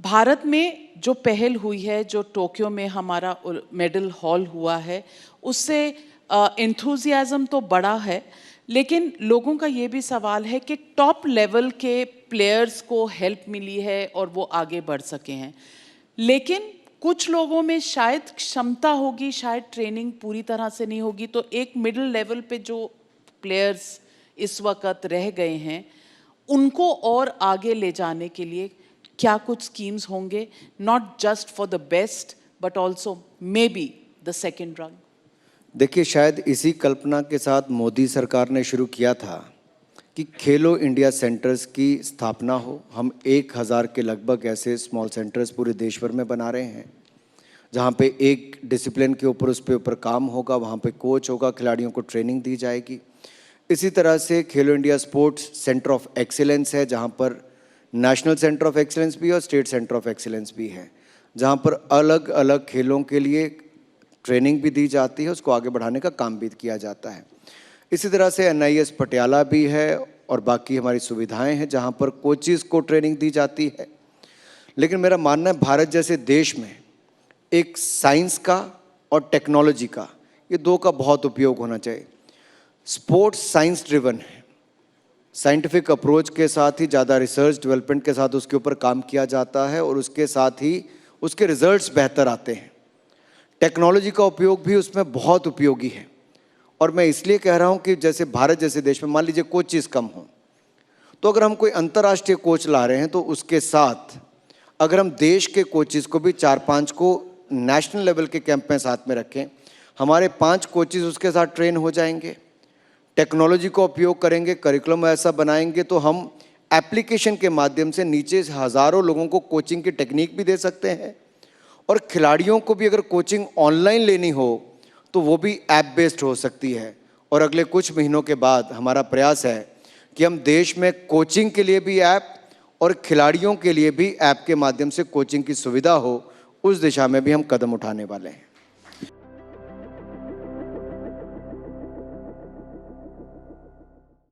भारत में जो पहल हुई है, जो टोक्यो में हमारा मेडल हॉल हुआ है, उससे एंथुजियाज्म तो बड़ा है, लेकिन लोगों का ये भी सवाल है कि टॉप लेवल के प्लेयर्स को हेल्प मिली है और वो आगे बढ़ सके हैं, लेकिन कुछ लोगों में शायद क्षमता होगी, शायद ट्रेनिंग पूरी तरह से नहीं होगी, तो एक मिडिल लेवल पे जो प्लेयर्स इस वक्त रह गए हैं उनको और आगे ले जाने के लिए क्या कुछ स्कीम्स होंगे, not just for the best but also may be the second run? देखिए, शायद इसी कल्पना के साथ मोदी सरकार ने शुरू किया था कि खेलो इंडिया सेंटर्स की स्थापना हो। हम 1000 के लगभग ऐसे स्मॉल सेंटर्स पूरे देश भर में बना रहे हैं, जहाँ पे एक डिसिप्लिन के ऊपर उस पे ऊपर काम होगा, वहाँ पे कोच होगा, खिलाड़ियों को ट्रेनिंग दी जाएगी। इसी तरह से खेलो India sports centre of excellence है, जहाँ पर नेशनल सेंटर ऑफ एक्सीलेंस भी है और स्टेट सेंटर ऑफ एक्सीलेंस भी है, जहाँ पर अलग अलग खेलों के लिए ट्रेनिंग भी दी जाती है, उसको आगे बढ़ाने का काम भी किया जाता है। इसी तरह से NIS पटियाला भी है और बाकी हमारी सुविधाएं हैं जहाँ पर कोचेस को ट्रेनिंग दी जाती है। लेकिन मेरा मानना है भारत जैसे देश में एक साइंस का और टेक्नोलॉजी का, ये दो का बहुत उपयोग होना चाहिए। स्पोर्ट्स साइंस ड्रिवन है, साइंटिफिक अप्रोच के साथ ही ज़्यादा रिसर्च डेवलपमेंट के साथ उसके ऊपर काम किया जाता है और उसके साथ ही उसके रिजल्ट्स बेहतर आते हैं। टेक्नोलॉजी का उपयोग भी उसमें बहुत उपयोगी है। और मैं इसलिए कह रहा हूं कि जैसे भारत जैसे देश में मान लीजिए कोचेस कम हों, तो अगर हम कोई अंतर्राष्ट्रीय कोच ला रहे हैं तो उसके साथ अगर हम देश के कोचेस को भी 4-5 को नेशनल लेवल के कैंप में साथ में रखें, हमारे 5 कोचेस उसके साथ ट्रेन हो जाएंगे। टेक्नोलॉजी का उपयोग करेंगे, करिकुलम ऐसा बनाएंगे तो हम एप्लीकेशन के माध्यम से नीचे से हज़ारों लोगों को कोचिंग की टेक्निक भी दे सकते हैं। और खिलाड़ियों को भी अगर कोचिंग ऑनलाइन लेनी हो तो वो भी ऐप बेस्ड हो सकती है। और अगले कुछ महीनों के बाद हमारा प्रयास है कि हम देश में कोचिंग के लिए भी ऐप और खिलाड़ियों के लिए भी ऐप के माध्यम से कोचिंग की सुविधा हो, उस दिशा में भी हम कदम उठाने वाले हैं।